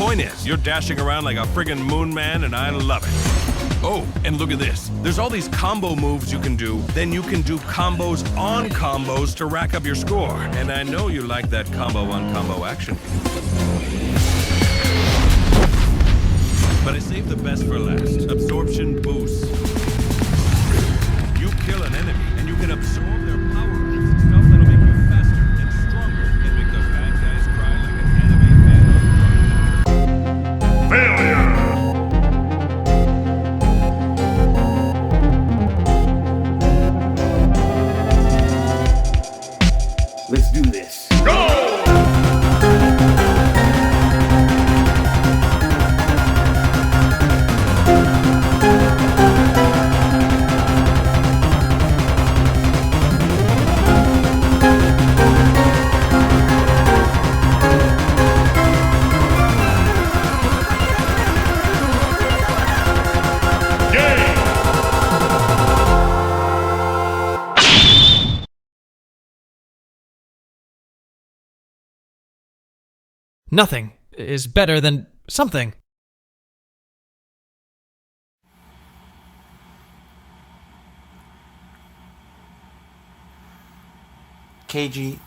point is, you're dashing around like a friggin' moon man, and I love it. Oh, and look at this. There's all these combo moves you can do. Then you can do combos on combos to rack up your score. And I know you like that combo on combo action. But I saved the best for last. Absorption boost. You kill an enemy, and you can absorb their power. Stuff that'll make you faster and stronger and make the bad guys cry like an anime fan on drugs. Failure! Let's do this. Go! Nothing is better than something. KG,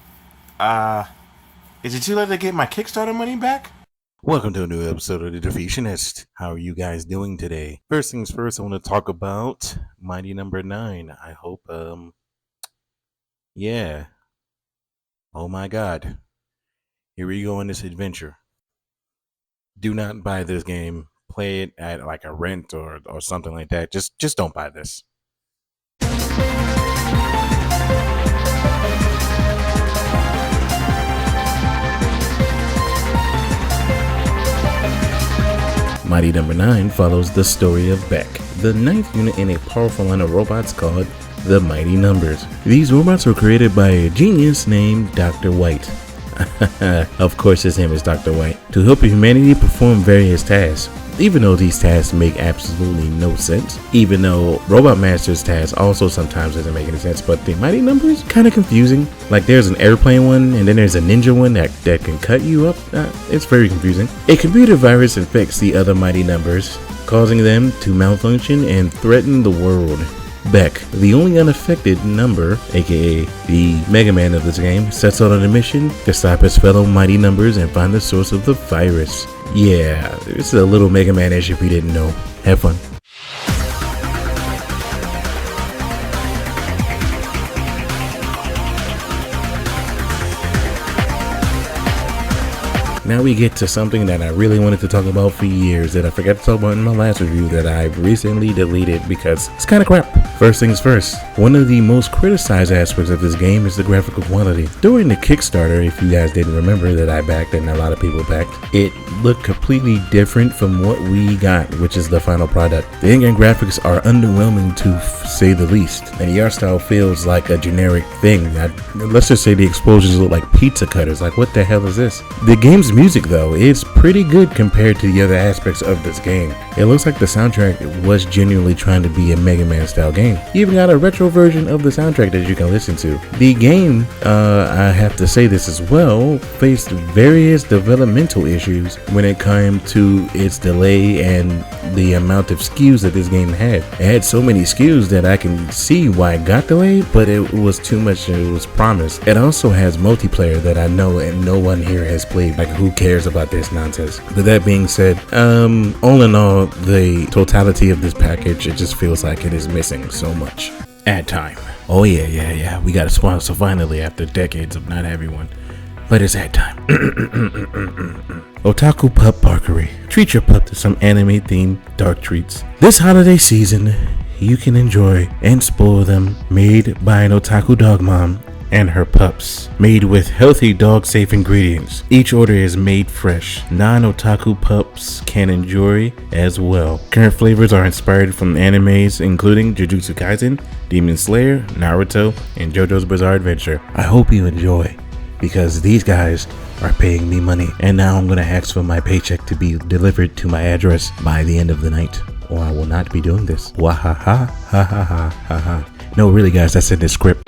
is it too late to get my Kickstarter money back? Welcome to a new episode of the Defeationist. How are you guys doing today? First things first, I want to talk about Mighty Number 9. I hope, yeah. Oh my God. Here we go on this adventure. Do not buy this game. Play it at like a rent or something like that. Just don't buy this. Mighty Number 9 follows the story of Beck, the 9th unit in a powerful line of robots called the Mighty Numbers. These robots were created by a genius named Dr. White. Of course his name is Dr. White, to help humanity perform various tasks. Even though these tasks make absolutely no sense, even though Robot Master's task also sometimes doesn't make any sense, but the Mighty Numbers kind of confusing. Like there's an airplane one and then there's a ninja one that can cut you up. It's very confusing. A computer virus infects the other Mighty Numbers, causing them to malfunction and threaten the world. Beck, the only unaffected number, aka the Mega Man of this game, sets out on a mission to stop his fellow Mighty Numbers and find the source of the virus. Yeah, this is a little Mega Man-ish if you didn't know. Have fun. Now we get to something that I really wanted to talk about for years that I forgot to talk about in my last review that I recently deleted because it's kind of crap. First things first, one of the most criticized aspects of this game is the graphical quality. During the Kickstarter, if you guys didn't remember that I backed and a lot of people backed, it looked completely different from what we got, which is the final product. The in-game graphics are underwhelming to say the least, and the art style feels like a generic thing. Let's just say the explosions look like pizza cutters. Like, what the hell is this? The game's music, though, is pretty good compared to the other aspects of this game. It looks like the soundtrack was genuinely trying to be a Mega Man style game. You even got a retro version of the soundtrack that you can listen to. The game, I have to say this as well, faced various developmental issues when it came to its delay and the amount of SKUs that this game had. It had so many SKUs that I can see why it got delayed, but it was too much than it was promised. It also has multiplayer that I know and no one here has played. Like, who cares about this nonsense? But that being said, all in all, the totality of this package, it just feels like it is missing so much. Ad time. Oh yeah. We got a sponsor finally after decades of not having one. But it's ad time. OtakuPupBarkery. Treat your pup to some anime-themed dark treats. This holiday season, you can enjoy and spoil them, made by an otaku dog mom and her pups, made with healthy dog-safe ingredients. Each order is made fresh. Non-otaku pups can enjoy as well. Current flavors are inspired from animes including Jujutsu Kaisen, Demon Slayer, Naruto, and JoJo's Bizarre Adventure. I hope you enjoy, because these guys are paying me money, and now I'm gonna ask for my paycheck to be delivered to my address by the end of the night, or I will not be doing this. Wahaha, ha ha ha ha ha. No, really guys, that's in the script.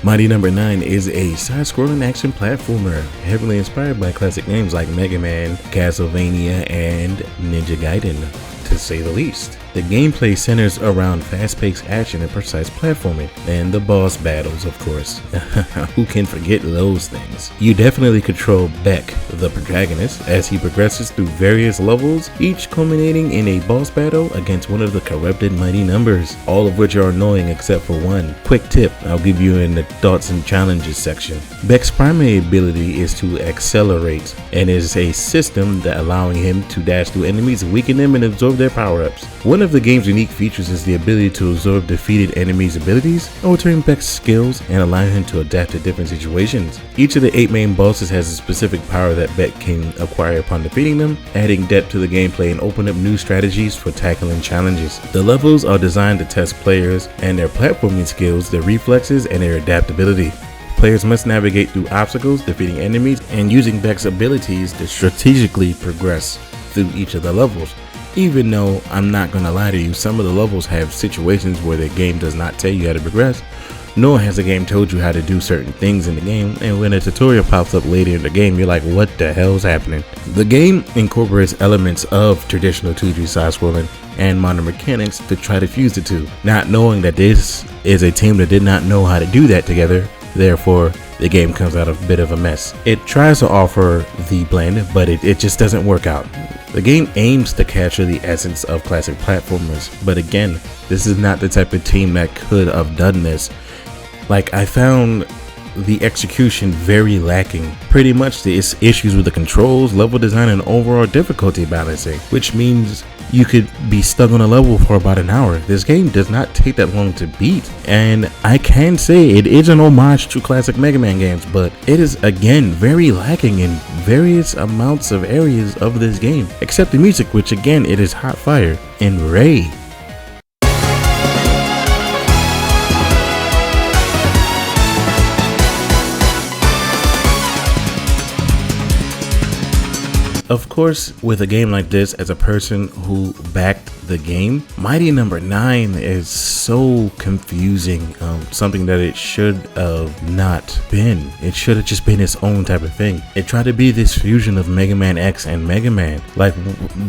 Mighty Number 9 is a side-scrolling action platformer, heavily inspired by classic names like Mega Man, Castlevania, and Ninja Gaiden, to say the least. The gameplay centers around fast-paced action and precise platforming, and the boss battles, of course. Who can forget those things? You definitely control Beck, the protagonist, as he progresses through various levels, each culminating in a boss battle against one of the corrupted mighty numbers, all of which are annoying except for one. Quick tip I'll give you in the thoughts and challenges section. Beck's primary ability is to accelerate, and is a system that allowing him to dash through enemies, weaken them, and absorb their power-ups. One of the game's unique features is the ability to absorb defeated enemies' abilities, altering Beck's skills and allowing him to adapt to different situations. Each of the 8 main bosses has a specific power that Beck can acquire upon defeating them, adding depth to the gameplay and open up new strategies for tackling challenges. The levels are designed to test players and their platforming skills, their reflexes, and their adaptability. Players must navigate through obstacles, defeating enemies, and using Beck's abilities to strategically progress through each of the levels. Even though, I'm not gonna lie to you, some of the levels have situations where the game does not tell you how to progress, nor has the game told you how to do certain things in the game, and when a tutorial pops up later in the game, you're like, what the hell's happening? The game incorporates elements of traditional 2D side-scrolling and modern mechanics to try to fuse the two, not knowing that this is a team that did not know how to do that together, therefore the game comes out a bit of a mess. It tries to offer the blend, but it just doesn't work out. The game aims to capture the essence of classic platformers, but again, this is not the type of team that could have done this. Like, I found the execution very lacking. Pretty much there's issues with the controls, level design, and overall difficulty balancing, which means you could be stuck on a level for about an hour. This game does not take that long to beat, and I can say it is an homage to classic Mega Man games, but it is again very lacking in various amounts of areas of this game, except the music, which again, it is hot fire. And Ray, of course, with a game like this, as a person who backed the game, Mighty Number 9 is so confusing. Something that it should have not been. It should have just been its own type of thing. It tried to be this fusion of Mega Man X and Mega Man. Like,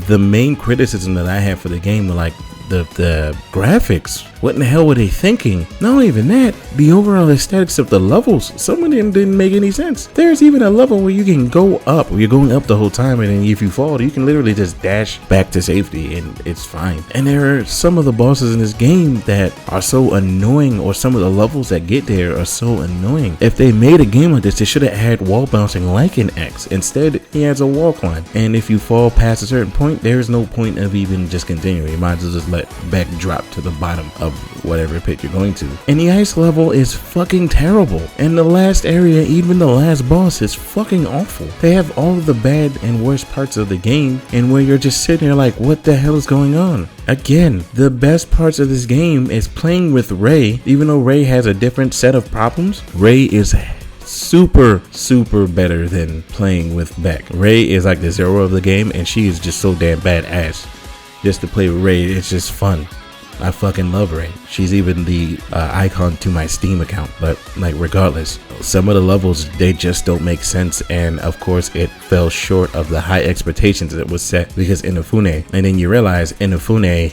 the main criticism that I had for the game were like the graphics. What in the hell were they thinking? Not even that, the overall aesthetics of the levels, some of them didn't make any sense. There's even a level where you can go up, where you're going up the whole time, and then if you fall, you can literally just dash back to safety and it's fine. And there are some of the bosses in this game that are so annoying, or some of the levels that get there are so annoying. If they made a game like this, they should have had wall bouncing like in X. Instead, he has a wall climb, and if you fall past a certain point, there's no point of even just continuing. You might as well just let Beck drop to the bottom of whatever pit you're going to. And the ice level is fucking terrible, and the last area, even the last boss, is fucking awful. They have all of the bad and worst parts of the game, and where you're just sitting there like, what the hell is going on? Again, the best parts of this game is playing with Ray. Even though Ray has a different set of problems, Ray is super better than playing with Beck. Ray is like the zero of the game, and she is just so damn badass. Just to play with Ray, it's just fun. I fucking love Ray. She's even the icon to my Steam account. But like, regardless, some of the levels, they just don't make sense, and of course it fell short of the high expectations that was set because Inafune. And then you realize Inafune,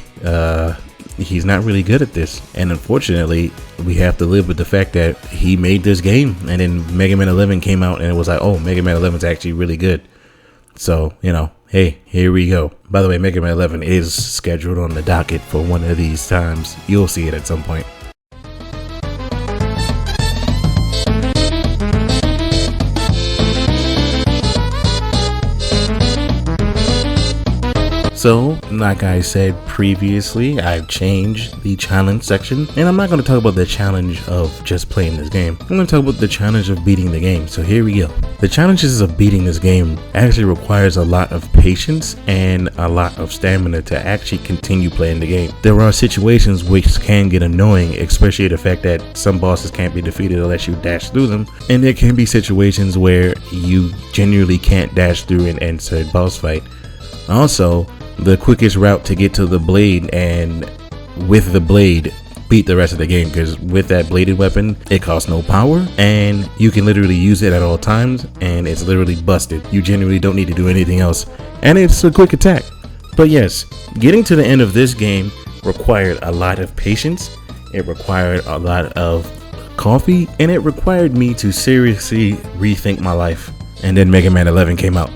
he's not really good at this, and unfortunately we have to live with the fact that he made this game, and then Mega Man 11 came out and it was like, oh, Mega Man 11 is actually really good. So, you know, hey, here we go. By the way, Mega Man 11 is scheduled on the docket for one of these times. You'll see it at some point. So, like I said previously, I've changed the challenge section, and I'm not going to talk about the challenge of just playing this game. I'm going to talk about the challenge of beating the game. So here we go. The challenges of beating this game actually requires a lot of patience and a lot of stamina to actually continue playing the game. There are situations which can get annoying, especially the fact that some bosses can't be defeated unless you dash through them, and there can be situations where you genuinely can't dash through and end a boss fight. Also, the quickest route to get to the blade, and with the blade beat the rest of the game, because with that bladed weapon, it costs no power and you can literally use it at all times and it's literally busted. You generally don't need to do anything else and it's a quick attack. But yes, getting to the end of this game required a lot of patience. It required a lot of coffee and it required me to seriously rethink my life. And then Mega Man 11 came out.